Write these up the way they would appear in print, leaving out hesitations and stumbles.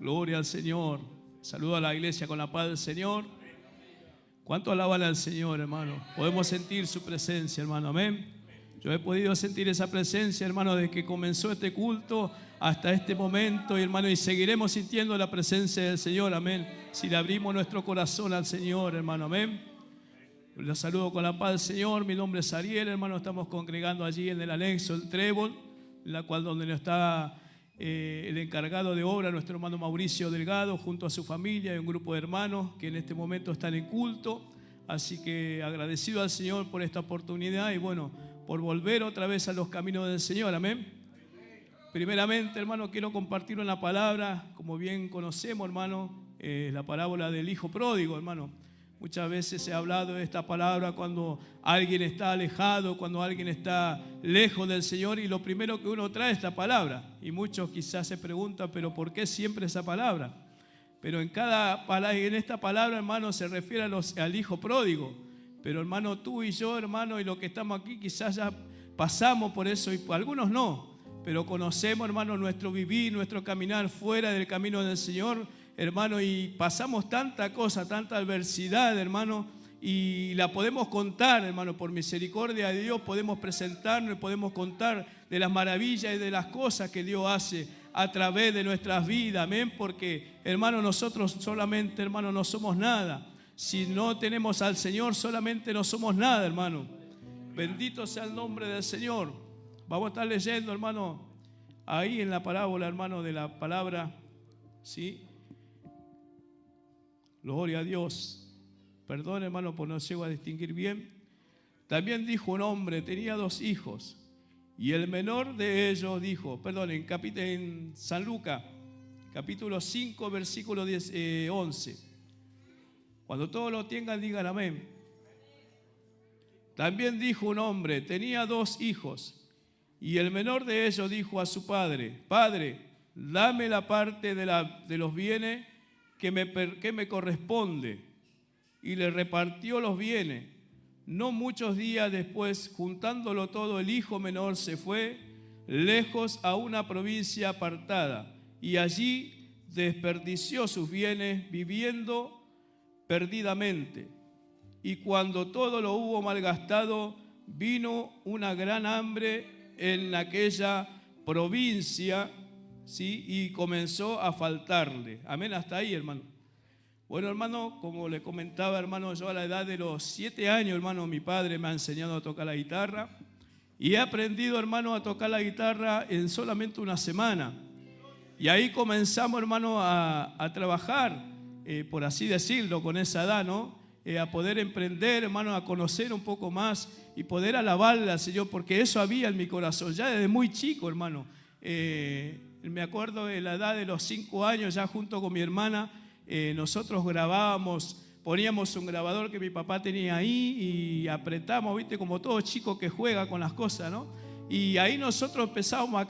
Gloria al Señor. Saludo a la iglesia con la paz del Señor. ¿Cuánto alaban al Señor, hermano? Podemos sentir su presencia, hermano. Amén. Yo he podido sentir esa presencia, hermano, desde que comenzó este culto hasta este momento, y hermano, y seguiremos sintiendo la presencia del Señor. Amén. Si le abrimos nuestro corazón al Señor, hermano. Amén. Los saludo con la paz del Señor. Mi nombre es Ariel, hermano. Estamos congregando allí en el anexo, el Trébol, en la cual donde está el encargado de obra, nuestro hermano Mauricio Delgado, junto a su familia y un grupo de hermanos que en este momento están en culto. Así que agradecido al Señor por esta oportunidad y bueno, por volver otra vez a los caminos del Señor. Amén. Primeramente, hermano, quiero compartir una palabra, como bien conocemos, hermano, la parábola del hijo pródigo, hermano. Muchas veces se ha hablado de esta palabra cuando alguien está alejado, cuando alguien está lejos del Señor, y lo primero que uno trae es esta palabra. Y muchos quizás se preguntan, ¿pero por qué siempre esa palabra? Pero en esta palabra, hermano, se refiere al hijo pródigo. Pero, hermano, tú y yo, hermano, y los que estamos aquí, quizás ya pasamos por eso, y algunos no. Pero conocemos, hermano, nuestro vivir, nuestro caminar fuera del camino del Señor, hermano, y pasamos tanta cosa, tanta adversidad, hermano, y la podemos contar, hermano, por misericordia de Dios podemos presentarnos y podemos contar de las maravillas y de las cosas que Dios hace a través de nuestras vidas. Amén. Porque, hermano, nosotros solamente, hermano, no somos nada. Si no tenemos al Señor, solamente no somos nada, hermano. Bendito sea el nombre del Señor. Vamos a estar leyendo, hermano, ahí en la parábola, hermano, de la palabra, ¿sí? Gloria a Dios. Perdón, hermano, por no llego a distinguir bien. También dijo un hombre, tenía 2 hijos, y el menor de ellos dijo, en San Lucas, capítulo 5, versículo 11. Cuando todos lo tengan, digan amén. También dijo un hombre, tenía 2 hijos, y el menor de ellos dijo a su padre, Padre, dame la parte de los bienes que me corresponde. Y le repartió los bienes. No muchos días después, juntándolo todo, el hijo menor se fue lejos a una provincia apartada, y allí desperdició sus bienes viviendo perdidamente. Y cuando todo lo hubo malgastado, vino una gran hambre en aquella provincia, ¿sí? Y comenzó a faltarle. Amén, hasta ahí, hermano. Bueno, hermano, como le comentaba, hermano, yo a la edad de los 7 años, hermano, mi padre me ha enseñado a tocar la guitarra, y he aprendido, hermano, a tocar la guitarra en solamente una semana. Y ahí comenzamos, hermano, a trabajar, por así decirlo, con esa edad, ¿no? A poder emprender, hermano, a conocer un poco más y poder alabarle al Señor, porque eso había en mi corazón, ya desde muy chico, hermano. Me acuerdo de la edad de los 5 años, ya junto con mi hermana, nosotros grabábamos, poníamos un grabador que mi papá tenía ahí y apretamos, viste, como todo chico que juega con las cosas, ¿no? Y ahí nosotros empezábamos a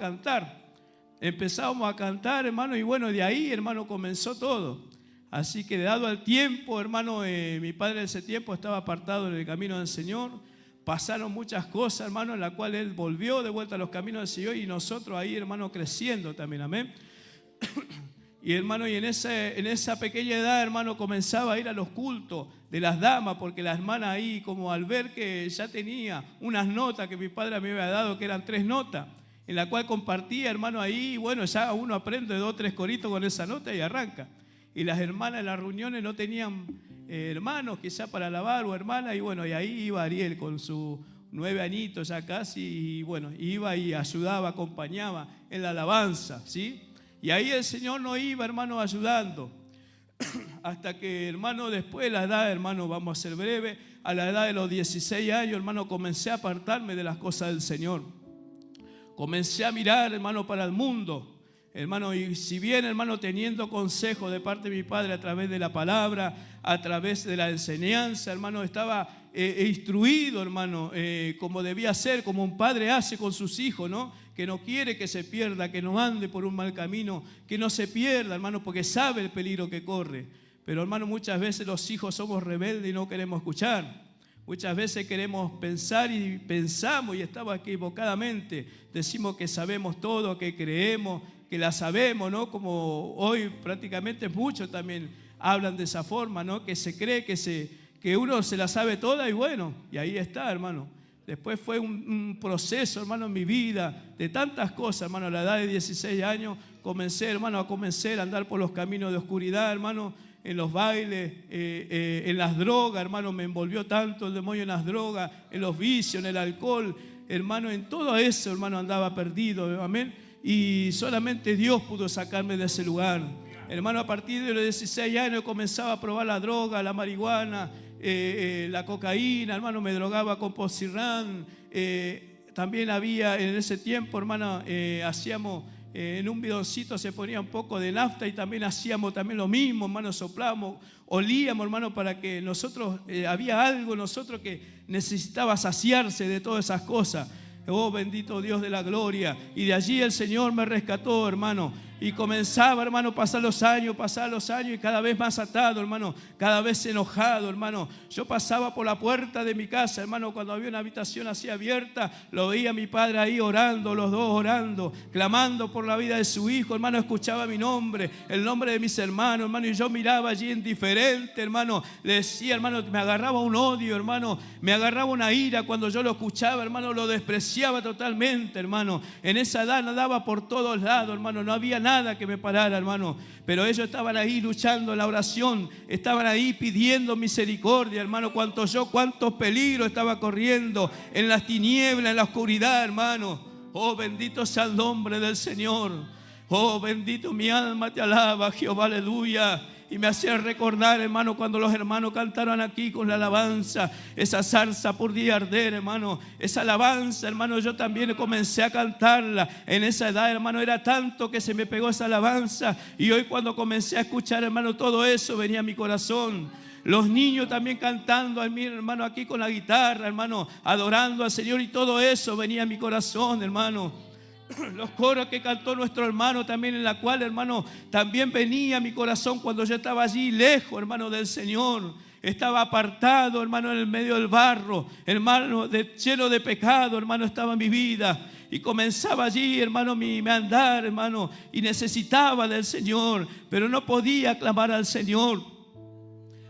cantar, hermano, y bueno, de ahí, hermano, comenzó todo. Así que dado el tiempo, hermano, mi padre en ese tiempo estaba apartado en el camino del Señor. Pasaron muchas cosas, hermano, en la cual él volvió de vuelta a los caminos del Señor, y nosotros ahí, hermano, creciendo también, amén. Y hermano, y en esa pequeña edad, hermano, comenzaba a ir a los cultos de las damas, porque la hermana ahí, como al ver que ya tenía unas notas que mi padre me había dado, que eran 3 notas, en la cual compartía, hermano, ahí, bueno, ya uno aprende 2 o 3 coritos con esa nota y arranca. Y las hermanas en las reuniones no tenían hermanos quizá para alabar o hermanas, y bueno, y ahí iba Ariel con sus 9 añitos ya casi, y bueno, iba y ayudaba, acompañaba en la alabanza, ¿sí? Y ahí el Señor nos iba, hermano, ayudando. Hasta que, hermano, después de la edad, hermano, vamos a ser breve, a la edad de los 16 años, hermano, comencé a apartarme de las cosas del Señor. Comencé a mirar, hermano, para el mundo. Hermano, y si bien, hermano, teniendo consejo de parte de mi padre a través de la palabra, a través de la enseñanza, hermano, estaba instruido, hermano, como debía ser, como un padre hace con sus hijos, ¿no? Que no quiere que se pierda, que no ande por un mal camino, que no se pierda, hermano, porque sabe el peligro que corre. Pero, hermano, muchas veces los hijos somos rebeldes y no queremos escuchar. Muchas veces queremos pensar y pensamos, y estamos equivocadamente, decimos que sabemos todo, que creemos, que la sabemos, ¿no? Como hoy prácticamente muchos también hablan de esa forma, ¿no? Que se cree que uno se la sabe toda y bueno, y ahí está, hermano. Después fue un proceso, hermano, en mi vida, de tantas cosas, hermano. A la edad de 16 años comencé, hermano, a andar por los caminos de oscuridad, hermano, en los bailes, en las drogas, hermano. Me envolvió tanto el demonio en las drogas, en los vicios, en el alcohol, hermano. En todo eso, hermano, andaba perdido, amén. Y solamente Dios pudo sacarme de ese lugar. Hermano, a partir de los 16 años comenzaba a probar la droga, la marihuana, la cocaína, hermano. Me drogaba con Pozirrán. También había en ese tiempo, hermano, hacíamos en un bidoncito, se ponía un poco de nafta y también hacíamos también lo mismo, hermano. Soplábamos, olíamos, hermano, para que nosotros, había algo en nosotros que necesitaba saciarse de todas esas cosas. Oh, bendito Dios de la gloria. Y de allí el Señor me rescató, hermano. Y comenzaba, hermano, a pasar los años y cada vez más atado, hermano, cada vez enojado, hermano. Yo pasaba por la puerta de mi casa, hermano, cuando había una habitación así abierta, lo veía a mi padre ahí orando, los dos orando, clamando por la vida de su hijo, hermano. Escuchaba mi nombre, el nombre de mis hermanos, hermano, y yo miraba allí indiferente, hermano. Le decía, hermano, me agarraba un odio, hermano, me agarraba una ira cuando yo lo escuchaba, hermano. Lo despreciaba totalmente, hermano. En esa edad nadaba por todos lados, hermano, no había nada que me parara, hermano. Pero ellos estaban ahí luchando en la oración, estaban ahí pidiendo misericordia, hermano. Cuántos peligros estaba corriendo en las tinieblas, en la oscuridad, hermano. Oh, bendito sea el nombre del Señor. Oh, bendito, mi alma te alaba, Jehová, aleluya. Y me hacía recordar, hermano, cuando los hermanos cantaron aquí con la alabanza, esa zarza por día arder, hermano. Esa alabanza, hermano, yo también comencé a cantarla. En esa edad, hermano, era tanto que se me pegó esa alabanza. Y hoy cuando comencé a escuchar, hermano, todo eso venía a mi corazón. Los niños también cantando a mí, hermano, aquí con la guitarra, hermano, adorando al Señor. Y todo eso venía a mi corazón, hermano. Los coros que cantó nuestro hermano también, en la cual, hermano, también venía a mi corazón cuando yo estaba allí lejos, hermano, del Señor. Estaba apartado, hermano, en el medio del barro, hermano, lleno de pecado, hermano, estaba mi vida. Y comenzaba allí, hermano, mi andar, hermano, y necesitaba del Señor, pero no podía clamar al Señor.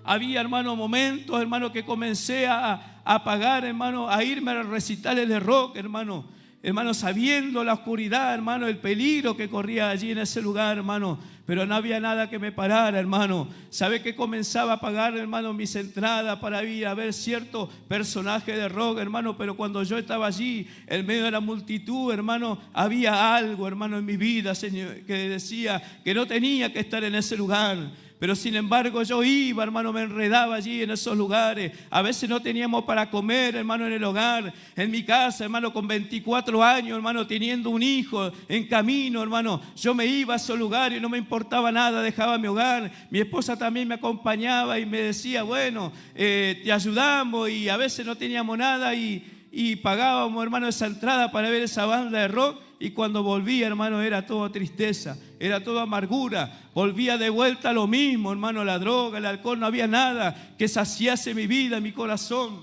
Había, hermano, momentos, hermano, que comencé a apagar, hermano, a irme a recitales de rock, hermano. Hermano, sabiendo la oscuridad, hermano, el peligro que corría allí en ese lugar, hermano. Pero no había nada que me parara, hermano. ¿Sabe que comenzaba a pagar, hermano, mis entradas para ir a ver cierto personaje de rock, hermano? Pero cuando yo estaba allí, en medio de la multitud, hermano, había algo, hermano, en mi vida, Señor, que decía que no tenía que estar en ese lugar. Pero sin embargo yo iba, hermano, me enredaba allí en esos lugares. A veces no teníamos para comer, hermano, en el hogar. En mi casa, hermano, con 24 años, hermano, teniendo un hijo en camino, hermano. Yo me iba a esos lugares y no me importaba nada, dejaba mi hogar. Mi esposa también me acompañaba y me decía, bueno, te ayudamos. Y a veces no teníamos nada y pagábamos, hermano, esa entrada para ver esa banda de rock. Y cuando volvía, hermano, era todo tristeza, era todo amargura. Volvía de vuelta a lo mismo, hermano, la droga, el alcohol. No había nada que saciase mi vida, mi corazón.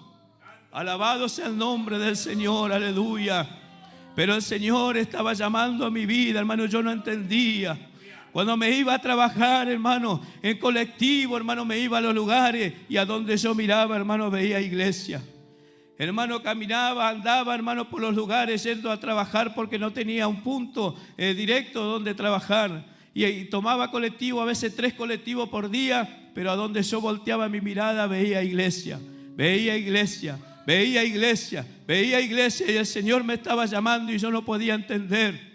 Alabado sea el nombre del Señor, aleluya. Pero el Señor estaba llamando a mi vida, hermano, yo no entendía. Cuando me iba a trabajar, hermano, en colectivo, hermano, me iba a los lugares y a donde yo miraba, hermano, veía iglesia. Hermano, caminaba, andaba, hermano, por los lugares yendo a trabajar porque no tenía un punto directo donde trabajar. Y tomaba colectivo, a veces 3 colectivos por día, pero a donde yo volteaba mi mirada veía iglesia, veía iglesia, veía iglesia, veía iglesia. Y el Señor me estaba llamando y yo no podía entender.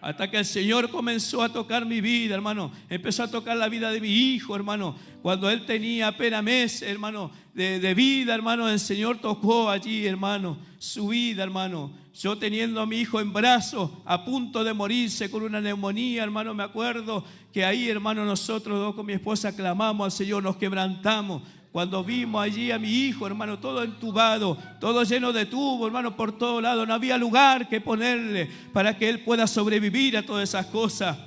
Hasta que el Señor comenzó a tocar mi vida, hermano. Empezó a tocar la vida de mi hijo, hermano. Cuando él tenía apenas meses, hermano, de vida, hermano, el Señor tocó allí, hermano, su vida, hermano. Yo teniendo a mi hijo en brazos, a punto de morirse con una neumonía, hermano, me acuerdo que ahí, hermano, nosotros dos con mi esposa clamamos al Señor, nos quebrantamos. Cuando vimos allí a mi hijo, hermano, todo entubado, todo lleno de tubo, hermano, por todos lados. No había lugar que ponerle para que él pueda sobrevivir a todas esas cosas.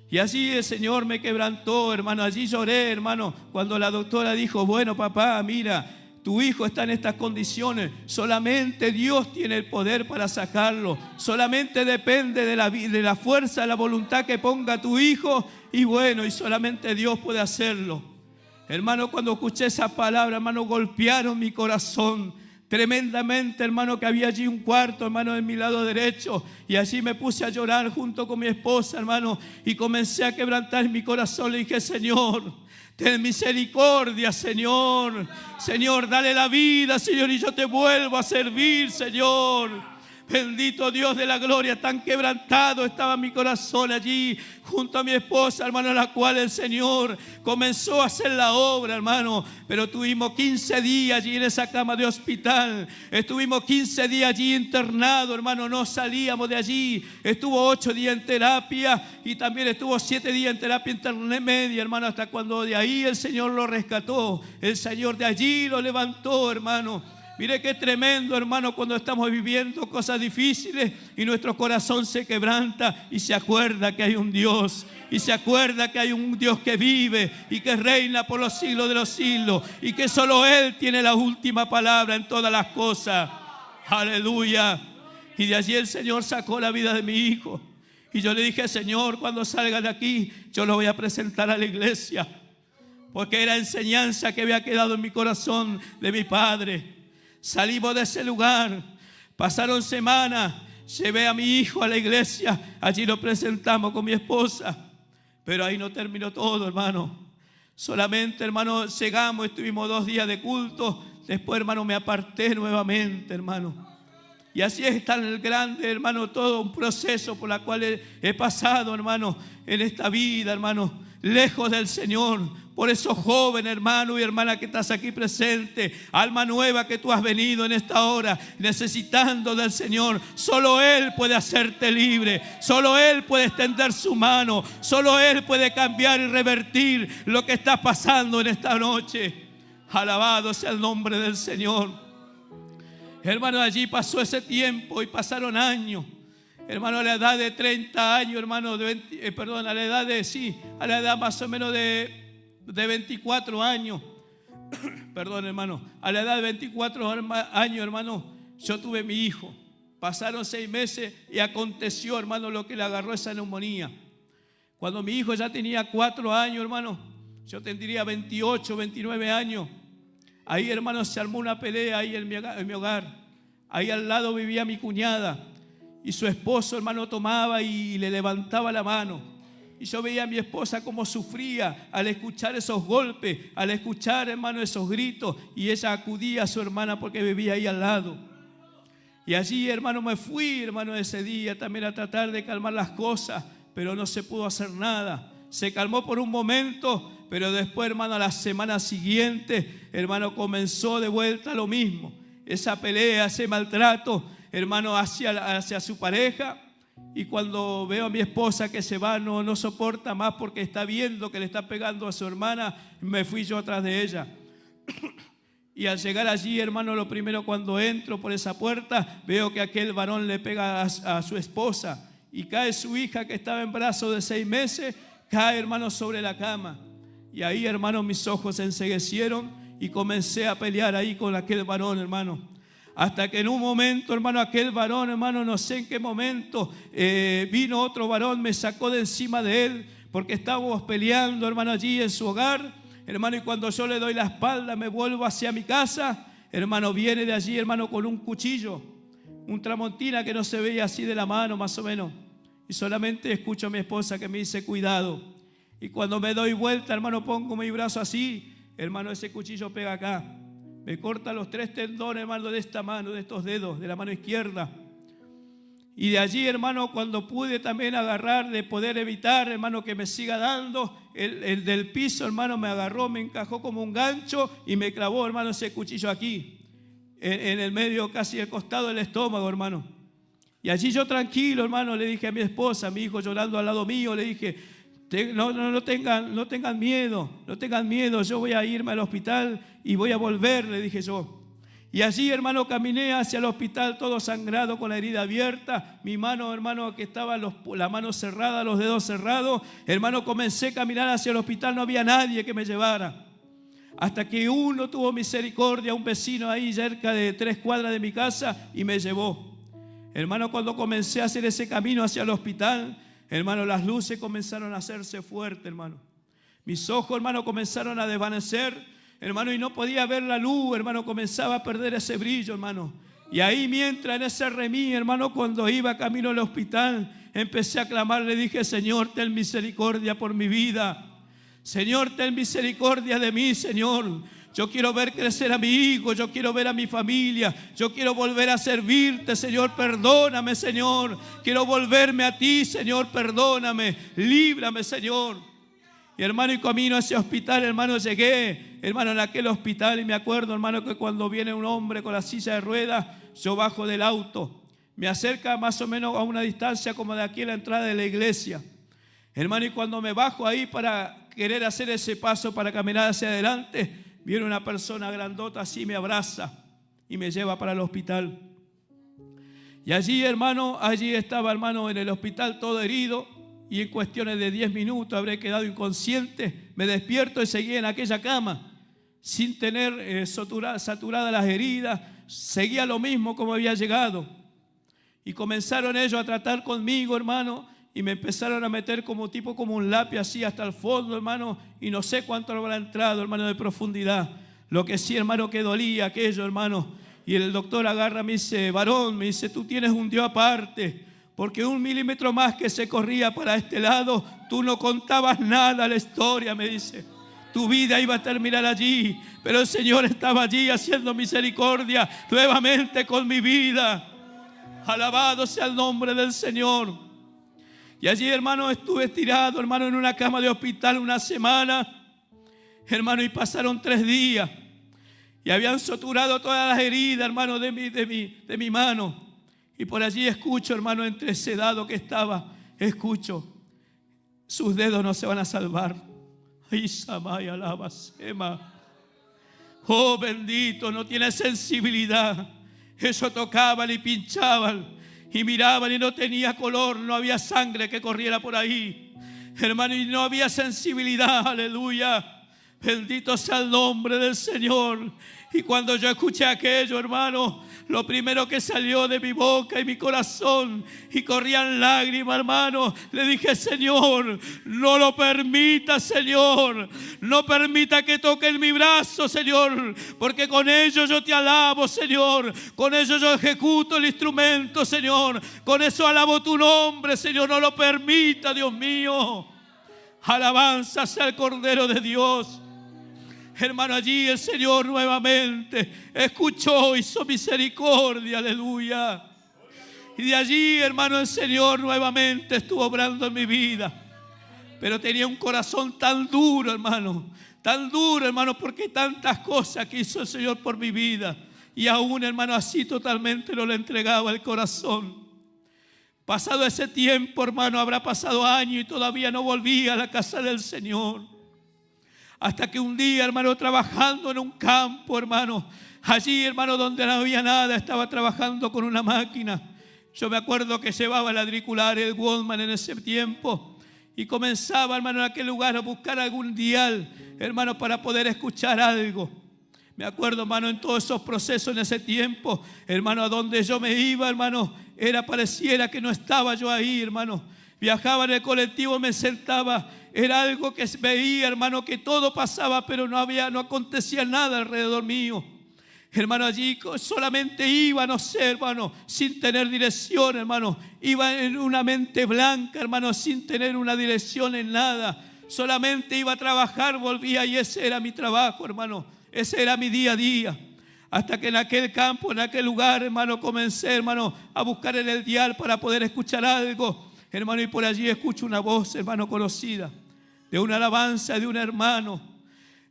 Y allí el Señor me quebrantó, hermano. Allí lloré, hermano, cuando la doctora dijo, bueno, papá, mira, Tu hijo está en estas condiciones. Solamente Dios tiene el poder para sacarlo. Solamente depende de la fuerza, de la voluntad que ponga tu hijo. Y bueno, y solamente Dios puede hacerlo. Hermano, cuando escuché esa palabra, hermano, golpearon mi corazón tremendamente, hermano, que había allí un cuarto, hermano, en mi lado derecho. Y allí me puse a llorar junto con mi esposa, hermano. Y comencé a quebrantar mi corazón. Le dije: Señor, ten misericordia, Señor. Señor, dale la vida, Señor, y yo te vuelvo a servir, Señor. Bendito Dios de la gloria, tan quebrantado estaba mi corazón allí junto a mi esposa, hermano, a la cual el Señor comenzó a hacer la obra, hermano. Pero tuvimos 15 días allí en esa cama de hospital. Estuvimos 15 días allí internados, hermano, no salíamos de allí. Estuvo 8 días en terapia y también estuvo 7 días en terapia intermedia, hermano, hasta cuando de ahí el Señor lo rescató. El Señor de allí lo levantó, hermano. Mire qué tremendo, hermano, cuando estamos viviendo cosas difíciles y nuestro corazón se quebranta y se acuerda que hay un Dios. Y se acuerda que hay un Dios que vive y que reina por los siglos de los siglos. Y que solo Él tiene la última palabra en todas las cosas. Aleluya. Y de allí el Señor sacó la vida de mi hijo. Y yo le dije: Señor, cuando salga de aquí, yo lo voy a presentar a la iglesia. Porque era enseñanza que había quedado en mi corazón de mi padre. Salimos de ese lugar, pasaron semanas, llevé a mi hijo a la iglesia, allí lo presentamos con mi esposa. Pero ahí no terminó todo, hermano. Solamente, hermano, llegamos, estuvimos 2 días de culto. Después, hermano, me aparté nuevamente, hermano. Y así es tan grande, hermano, todo un proceso por el cual he pasado, hermano, en esta vida, hermano, lejos del Señor. Por eso, joven, hermano y hermana que estás aquí presente, alma nueva que tú has venido en esta hora necesitando del Señor, solo Él puede hacerte libre, solo Él puede extender su mano, solo Él puede cambiar y revertir lo que está pasando en esta noche. Alabado sea el nombre del Señor. Hermano, allí pasó ese tiempo y pasaron años. Hermano, a la edad de 30 años, hermano, a la edad más o menos de 24 años, perdón, hermano, a la edad de 24 años, hermano, yo tuve mi hijo. Pasaron 6 meses y aconteció, hermano, lo que le agarró esa neumonía. Cuando mi hijo ya tenía 4 años, hermano, yo tendría 28, 29 años. Ahí, hermano, se armó una pelea ahí en mi hogar. Ahí al lado vivía mi cuñada y su esposo, hermano, tomaba y le levantaba la mano. Y yo veía a mi esposa cómo sufría al escuchar esos golpes, al escuchar, hermano, esos gritos. Y ella acudía a su hermana porque vivía ahí al lado. Y allí, hermano, me fui, hermano, ese día también a tratar de calmar las cosas. Pero no se pudo hacer nada. Se calmó por un momento, pero después, hermano, a la semana siguiente, hermano, comenzó de vuelta lo mismo. Esa pelea, ese maltrato, hermano, hacia su pareja. Y cuando veo a mi esposa que se va, no soporta más porque está viendo que le está pegando a su hermana, me fui yo atrás de ella. Y al llegar allí, hermano, lo primero cuando entro por esa puerta, veo que aquel varón le pega a su esposa. Y cae su hija que estaba en brazos de 6 meses, cae, hermano, sobre la cama. Y ahí, hermano, mis ojos se enceguecieron y comencé a pelear ahí con aquel varón, hermano. Hasta que en un momento, hermano, aquel varón, hermano, no sé en qué momento, vino otro varón, me sacó de encima de él, porque estábamos peleando, hermano, allí en su hogar, hermano, y cuando yo le doy la espalda, me vuelvo hacia mi casa, hermano, viene de allí, hermano, con un cuchillo, un tramontina que no se veía así de la mano, más o menos, y solamente escucho a mi esposa que me dice: cuidado. Y cuando me doy vuelta, hermano, pongo mi brazo así, hermano, ese cuchillo pega acá. Me corta los 3 tendones, hermano, de esta mano, de estos dedos, de la mano izquierda. Y de allí, hermano, cuando pude también agarrar, de poder evitar, hermano, que me siga dando, el del piso, hermano, me agarró, me encajó como un gancho y me clavó, hermano, ese cuchillo aquí, en el medio, casi al costado del estómago, hermano. Y allí yo tranquilo, hermano, le dije a mi esposa, a mi hijo llorando al lado mío, le dije: no tengan miedo, yo voy a irme al hospital y voy a volver, le dije yo. Y allí, hermano, caminé hacia el hospital todo sangrado, con la herida abierta, mi mano, hermano, que estaba la mano cerrada, los dedos cerrados, hermano, comencé a caminar hacia el hospital, no había nadie que me llevara. hasta que uno tuvo misericordia, un vecino ahí cerca de 3 cuadras de mi casa, y me llevó. Hermano, cuando comencé a hacer ese camino hacia el hospital, hermano, las luces comenzaron a hacerse fuertes, hermano. Mis ojos, hermano, comenzaron a desvanecer, hermano, y no podía ver la luz, hermano, comenzaba a perder ese brillo, hermano. Y ahí mientras en ese remis, hermano, cuando iba camino al hospital, empecé a clamar, le dije: Señor, ten misericordia por mi vida. Señor, ten misericordia de mí, Señor. Yo quiero ver crecer a mi hijo, yo quiero ver a mi familia, yo quiero volver a servirte, Señor, perdóname, Señor. Quiero volverme a ti, Señor, perdóname, líbrame, Señor. Y hermano, y camino a ese hospital, hermano, llegué, hermano, en aquel hospital, y me acuerdo, hermano, que cuando viene un hombre con la silla de ruedas, yo bajo del auto, me acerca más o menos a una distancia como de aquí a la entrada de la iglesia. Hermano, y cuando me bajo ahí para querer hacer ese paso para caminar hacia adelante, viene una persona grandota así, me abraza y me lleva para el hospital. Y allí, hermano, allí estaba, hermano, en el hospital todo herido, y en cuestiones de 10 minutos habré quedado inconsciente. Me despierto y seguí en aquella cama sin tener saturadas las heridas. Seguía lo mismo como había llegado. Y comenzaron ellos a tratar conmigo, hermano, y me empezaron a meter como un lápiz así hasta el fondo, hermano, y no sé cuánto habrá entrado, hermano, de profundidad. Lo que sí, hermano, que dolía aquello, hermano. Y el doctor agarra, me dice: varón, me dice, tú tienes un Dios aparte, porque 1 milímetro más que se corría para este lado, tú no contabas nada a la historia, me dice. Tu vida iba a terminar allí, pero el Señor estaba allí haciendo misericordia nuevamente con mi vida. Alabado sea el nombre del Señor. Y allí, hermano, estuve tirado, hermano, en una cama de hospital una semana, hermano, y pasaron 3 días. Y habían suturado todas las heridas, hermano, de mi mano. Y por allí escucho, hermano, entre sedado que estaba, escucho: sus dedos no se van a salvar. Ay, Samaya, alaba, Sema. Oh, bendito, no tiene sensibilidad. Eso tocaban y pinchaban y miraban y no tenía color, no había sangre que corriera por ahí, hermano, y no había sensibilidad. Aleluya, bendito sea el nombre del Señor. Y cuando yo escuché aquello, hermano, lo primero que salió de mi boca y mi corazón, y corrían lágrimas, hermano, le dije: Señor, no lo permita, Señor, no permita que toquen mi brazo, Señor, porque con ello yo te alabo, Señor, con ello yo ejecuto el instrumento, Señor, con eso alabo tu nombre, Señor, no lo permita, Dios mío. Alabanza sea el Cordero de Dios. Hermano, allí el Señor nuevamente escuchó, hizo misericordia, aleluya. Y de allí, hermano, el Señor nuevamente estuvo obrando en mi vida. Pero tenía un corazón tan duro, hermano, porque tantas cosas que hizo el Señor por mi vida. Y aún, hermano, así totalmente no le entregaba el corazón. Pasado ese tiempo, hermano, habrá pasado años y todavía no volví a la casa del Señor. Hasta que un día, hermano, trabajando en un campo, hermano, allí, hermano, donde no había nada, estaba trabajando con una máquina. Yo me acuerdo que llevaba el auricular, el Walkman en ese tiempo, y comenzaba, hermano, en aquel lugar a buscar algún dial, hermano, para poder escuchar algo. Me acuerdo, hermano, en todos esos procesos en ese tiempo, hermano, a donde yo me iba, hermano, pareciera que no estaba yo ahí, hermano. Viajaba en el colectivo, me sentaba. Era algo que veía, hermano, que todo pasaba, pero no acontecía nada alrededor mío. Hermano, allí solamente iba, no sé, hermano, sin tener dirección, hermano. Iba en una mente blanca, hermano, sin tener una dirección en nada. Solamente iba a trabajar, volvía, y ese era mi trabajo, hermano. Ese era mi día a día. Hasta que en aquel campo, en aquel lugar, hermano, comencé, hermano, a buscar en el dial para poder escuchar algo. Hermano, y por allí escucho una voz, hermano, conocida, de una alabanza de un hermano.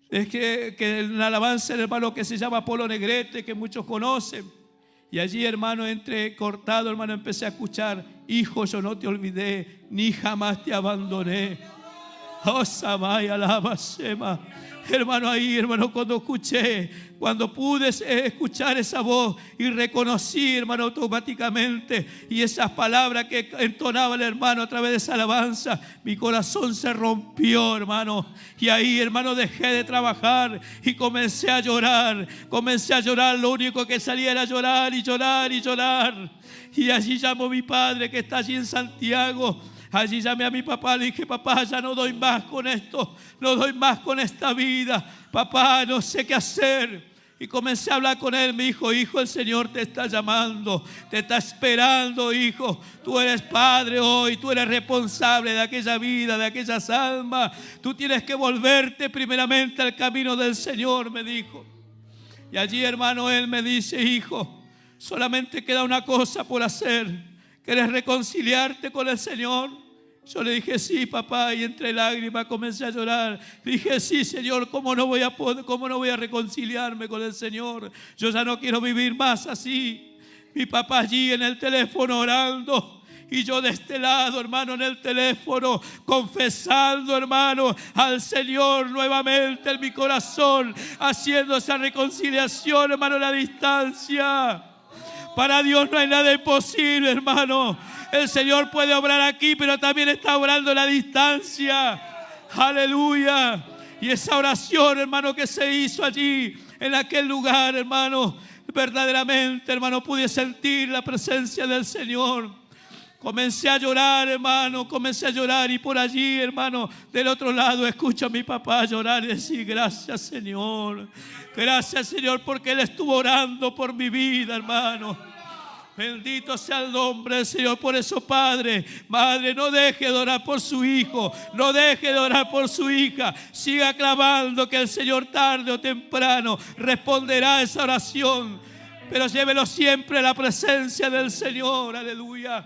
Es que una alabanza del hermano que se llama Polo Negrete, que muchos conocen. Y allí, hermano, cortado, hermano, empecé a escuchar: hijo, yo no te olvidé, ni jamás te abandoné. Oh, Samaya, alaba, Shema. Hermano, ahí, hermano, cuando pude escuchar esa voz y reconocí, hermano, automáticamente, y esas palabras que entonaba el hermano a través de esa alabanza, mi corazón se rompió, hermano. Y ahí, hermano, dejé de trabajar y comencé a llorar. Lo único que salía era llorar y llorar y llorar. Y allí llamó mi padre, que está allí en Santiago. Allí llamé a mi papá, le dije: papá, ya no doy más con esto, no doy más con esta vida. Papá, no sé qué hacer. Y comencé a hablar con él. Me dijo: hijo, el Señor te está llamando, te está esperando, hijo. Tú eres padre hoy, tú eres responsable de aquella vida, de aquellas almas. Tú tienes que volverte primeramente al camino del Señor, me dijo. Y allí, hermano, él me dice: hijo, solamente queda una cosa por hacer. ¿Quieres reconciliarte con el Señor? Yo le dije: sí, papá, y entre lágrimas comencé a llorar. Le dije: sí, Señor, ¿cómo no voy a reconciliarme con el Señor? Yo ya no quiero vivir más así. Mi papá allí en el teléfono orando, y yo de este lado, hermano, en el teléfono, confesando, hermano, al Señor nuevamente en mi corazón, haciendo esa reconciliación, hermano, a la distancia. Para Dios no hay nada imposible, hermano. El Señor puede obrar aquí, pero también está obrando a la distancia. Aleluya. Y esa oración, hermano, que se hizo allí, en aquel lugar, hermano, verdaderamente, hermano, pude sentir la presencia del Señor. Comencé a llorar, hermano, y por allí, hermano, del otro lado escucho a mi papá llorar y decir: gracias, Señor. Gracias, Señor, porque Él estuvo orando por mi vida, hermano. Bendito sea el nombre del Señor. Por eso, padre, madre, no deje de orar por su hijo, no deje de orar por su hija. Siga clamando, que el Señor tarde o temprano responderá a esa oración. Pero llévelo siempre a la presencia del Señor. Aleluya.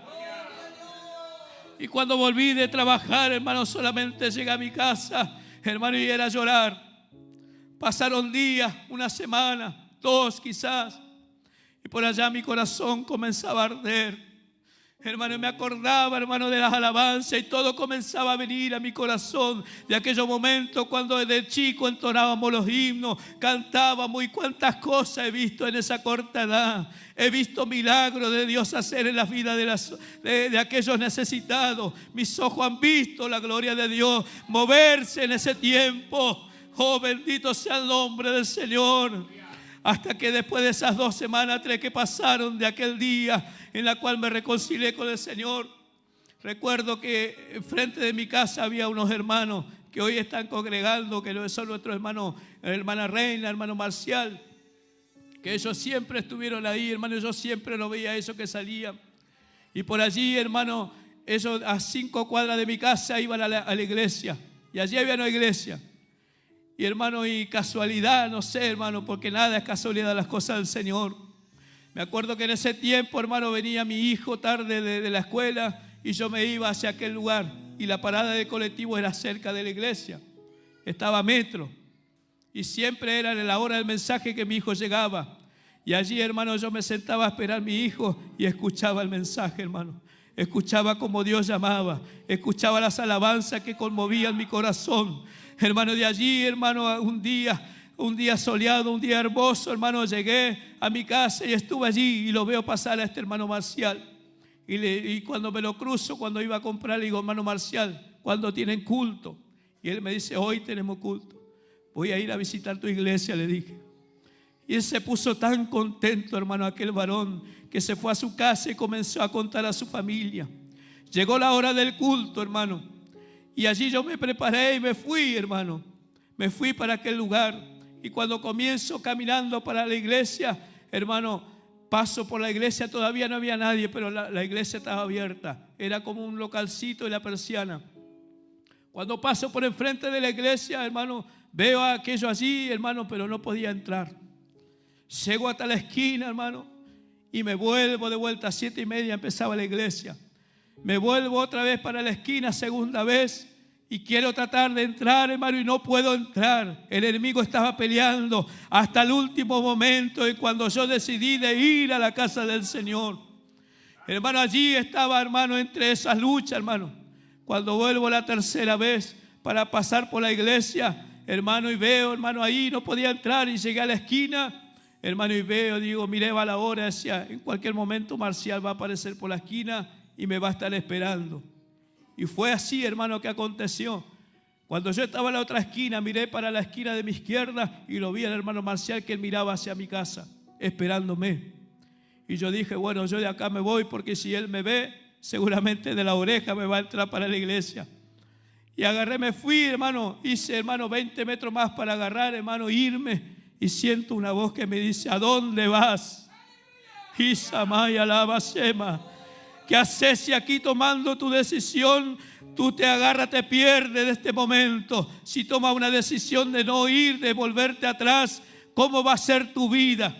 Y cuando volví de trabajar, hermano, solamente llegué a mi casa, hermano, y era llorar. Pasaron días, una semana, 2 quizás, y por allá mi corazón comenzaba a arder. Hermano, me acordaba, hermano, de las alabanzas, y todo comenzaba a venir a mi corazón de aquellos momentos cuando desde chico entonábamos los himnos, cantábamos, y cuántas cosas he visto en esa corta edad. He visto milagros de Dios hacer en la vida de aquellos necesitados. Mis ojos han visto la gloria de Dios moverse en ese tiempo. Oh, bendito sea el nombre del Señor. Hasta que después de esas 2 semanas, 3 que pasaron de aquel día en la cual me reconcilié con el Señor, recuerdo que enfrente de mi casa había unos hermanos que hoy están congregando, que son nuestros hermanos, hermana Reina, hermano Marcial, que ellos siempre estuvieron ahí, hermano. Yo siempre lo veía eso que salían. Y por allí, hermano, ellos a 5 cuadras de mi casa iban a la iglesia, y allí había una iglesia. Y hermano, y casualidad, no sé, hermano, porque nada es casualidad, las cosas del Señor. Me acuerdo que en ese tiempo, hermano, venía mi hijo tarde de la escuela, y yo me iba hacia aquel lugar, y la parada de colectivo era cerca de la iglesia. Estaba metro, y siempre era en la hora del mensaje que mi hijo llegaba. Y allí, hermano, yo me sentaba a esperar a mi hijo y escuchaba el mensaje, hermano. Escuchaba cómo Dios llamaba, escuchaba las alabanzas que conmovían mi corazón. Hermano, de allí, hermano, un día soleado, un día hermoso, hermano, llegué a mi casa y estuve allí, y lo veo pasar a este hermano Marcial. Y cuando me lo cruzo, cuando iba a comprar, le digo: hermano Marcial, ¿cuándo tienen culto? Y él me dice: hoy tenemos culto. Voy a ir a visitar tu iglesia, le dije. Y él se puso tan contento, hermano, aquel varón, que se fue a su casa y comenzó a contar a su familia. Llegó la hora del culto, hermano. Y allí yo me preparé y me fui, hermano. Me fui para aquel lugar. Y cuando comienzo caminando para la iglesia, hermano, paso por la iglesia. Todavía no había nadie, pero la iglesia estaba abierta. Era como un localcito de la persiana. Cuando paso por enfrente de la iglesia, hermano, veo a aquello allí, hermano, pero no podía entrar. Llego hasta la esquina, hermano, y me vuelvo de vuelta. A 7:30 empezaba la iglesia. Me vuelvo otra vez para la esquina, segunda vez, y quiero tratar de entrar, hermano, y no puedo entrar. El enemigo estaba peleando hasta el último momento, y cuando yo decidí de ir a la casa del Señor, hermano, allí estaba, hermano, entre esas luchas, hermano. Cuando vuelvo la tercera vez, para pasar por la iglesia, hermano, y veo, hermano, ahí no podía entrar y llegué a la esquina, hermano, y veo, digo, miré, va la hora, decía, en cualquier momento Marcial va a aparecer por la esquina y me va a estar esperando. Y fue así, hermano, que aconteció. Cuando yo estaba en la otra esquina, miré para la esquina de mi izquierda y lo vi al hermano Marcial, que él miraba hacia mi casa, esperándome. Y yo dije, bueno, yo de acá me voy, porque si él me ve, seguramente de la oreja me va a entrar para la iglesia. Y agarré, me fui, hermano, hice, hermano, 20 metros más para agarrar, hermano, irme. Y siento una voz que me dice, ¿a dónde vas? Isamaya alaba Shema. ¿Qué haces si aquí tomando tu decisión, tú te agarras, te pierdes de este momento? Si tomas una decisión de no ir, de volverte atrás, ¿cómo va a ser tu vida?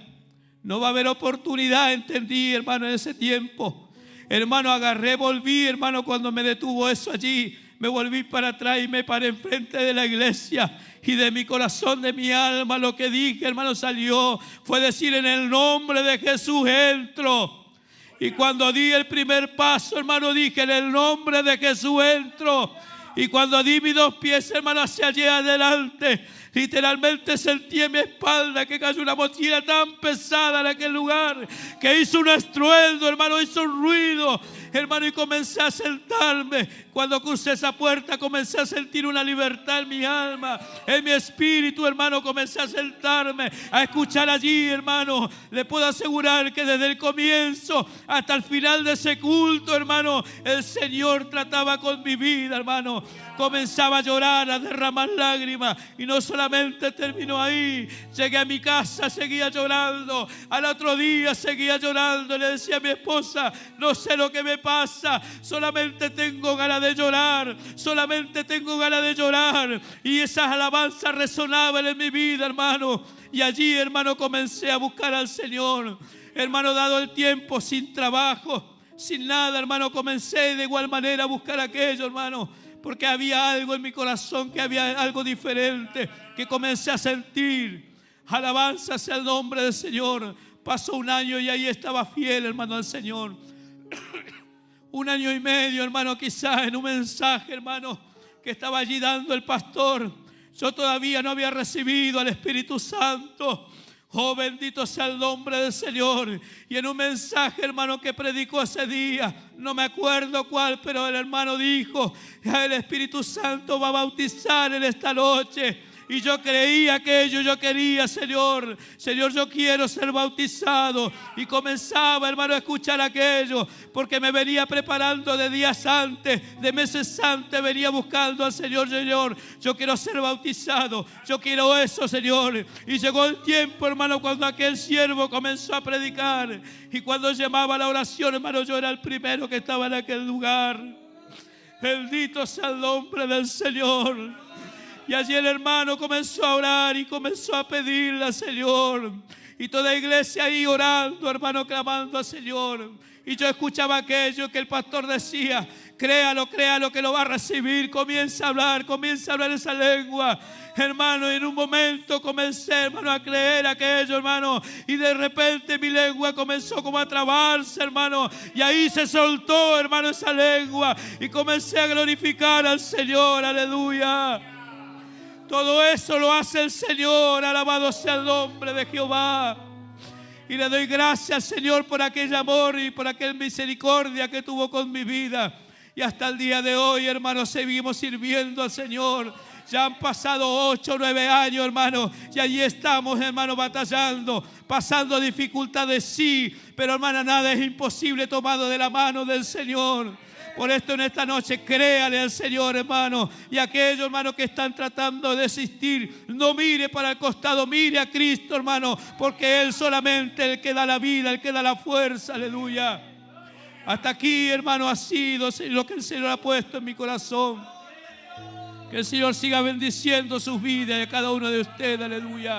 No va a haber oportunidad, entendí, hermano, en ese tiempo. Hermano, agarré, volví, hermano, cuando me detuvo eso allí, me volví para atrás y me paré enfrente de la iglesia. Y de mi corazón, de mi alma, lo que dije, hermano, salió, fue decir, en el nombre de Jesús entro. Y cuando di el primer paso, hermano, dije, en el nombre de Jesús entro. Y cuando di mis 2 pies, hermano, hacia allá adelante, literalmente sentí en mi espalda que cayó una mochila tan pesada en aquel lugar, que hizo un estruendo, hermano, hizo un ruido, hermano, y comencé a sentarme. Cuando crucé esa puerta, comencé a sentir una libertad en mi alma, en mi espíritu, hermano. Comencé a sentarme, a escuchar allí, hermano. Le puedo asegurar que desde el comienzo hasta el final de ese culto, hermano, el Señor trataba con mi vida, hermano. Comenzaba a llorar, a derramar lágrimas, y no solamente terminó ahí. Llegué a mi casa, seguía llorando. Al otro día seguía llorando. Le decía a mi esposa, no sé lo que me pasa, solamente tengo ganas de llorar, solamente tengo ganas de llorar. Y esas alabanzas resonaban en mi vida, hermano. Y allí, hermano, comencé a buscar al Señor. Hermano, dado el tiempo, sin trabajo, sin nada, hermano, comencé de igual manera a buscar aquello, hermano, porque había algo en mi corazón, que había algo diferente, que comencé a sentir. Alabanza sea el nombre del Señor. Pasó un año y ahí estaba fiel, hermano, al Señor. 1 año y medio, hermano, quizás en un mensaje, hermano, que estaba allí dando el pastor. Yo todavía no había recibido al Espíritu Santo. Oh, bendito sea el nombre del Señor. Y en un mensaje, hermano, que predicó ese día, no me acuerdo cuál, pero el hermano dijo, el Espíritu Santo va a bautizar en esta noche. Y yo creía aquello, yo quería, Señor, yo quiero ser bautizado. Y comenzaba, hermano, a escuchar aquello, porque me venía preparando de días antes, de meses antes, venía buscando al Señor, yo quiero ser bautizado, yo quiero eso, Señor. Y llegó el tiempo, hermano, cuando aquel siervo comenzó a predicar, y cuando llamaba la oración, hermano, yo era el primero que estaba en aquel lugar. Bendito sea el nombre del Señor. Y allí el hermano comenzó a orar y comenzó a pedirle al Señor. Y toda la iglesia ahí orando, hermano, clamando al Señor. Y yo escuchaba aquello que el pastor decía, créalo, créalo que lo va a recibir. Comienza a hablar esa lengua. Hermano, en un momento comencé, hermano, a creer aquello, hermano. Y de repente mi lengua comenzó como a trabarse, hermano. Y ahí se soltó, hermano, esa lengua. Y comencé a glorificar al Señor, aleluya. Todo eso lo hace el Señor, alabado sea el nombre de Jehová. Y le doy gracias, Señor, por aquel amor y por aquella misericordia que tuvo con mi vida. Y hasta el día de hoy, hermano, seguimos sirviendo al Señor. Ya han pasado 8 o 9 años, hermano, y allí estamos, hermano, batallando, pasando dificultades, sí, pero, hermano, nada es imposible tomado de la mano del Señor. Por esto en esta noche créale al Señor, hermano. Y aquellos, hermano, que están tratando de desistir, no mire para el costado, mire a Cristo, hermano, porque Él solamente el que da la vida, el que da la fuerza, aleluya. Hasta aquí, hermano, ha sido lo que el Señor ha puesto en mi corazón. Que el Señor siga bendiciendo sus vidas y a cada uno de ustedes, aleluya.